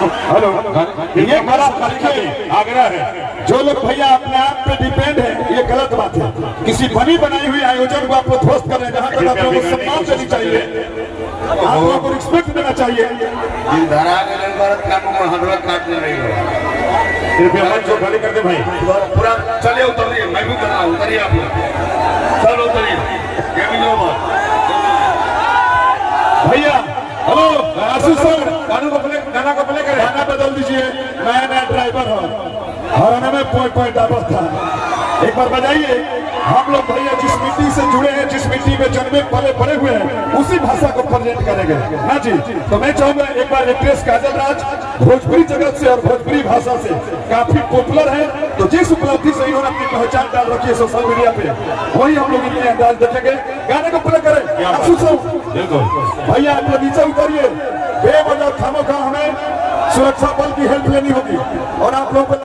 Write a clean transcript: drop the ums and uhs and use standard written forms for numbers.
Hello, ये बड़ा आग्रह है। जो लोग भैया अपने आप पे डिपेंड है, ये गलत बात है। किसी बनी बनाई हुई आयोजन को आप लोग ध्वस्त कर रहे हैं। जहाँ तक आप लोगों को सम्मान देनी चाहिए, आप लोगों को रिस्पेक्ट देना चाहिए। कृपया मंच को खाली कर दे भाई। पूरा चलिए, उतरिए, मैं भी कर रहा हूँ, उतरिए आप लोग, चलो उतरिए। भैया हेलो आशीष सर, गाना को प्ले करें। गाना बदल दीजिए, नया ड्राइवर हूँ और हमें पॉइंट आपस था। एक बार बजाइए। हम लोग भैया जिस मिट्टी से जुड़े हैं, जिस मिट्टी में जन्मे पले पड़े हुए हैं, उसी भाषा को प्रेजेंट करेंगे ना जी। तो मैं चाहूंगा एक बार एक्ट्रेस काजल राज भोजपुरी जगत से और भोजपुरी भाषा से काफी पॉपुलर है, तो जिस उपलब्धि से इन्होंने अपनी पहचान डाल रखी है सोशल मीडिया पे, वही हम लोग इनके अंदाज देखेंगे। गाने को प्ले करें। भैया आप लोग नीचे उतरिए, बेवजह खामोखा हमें सुरक्षा बल की हेल्प लेनी होगी और आप लोगों को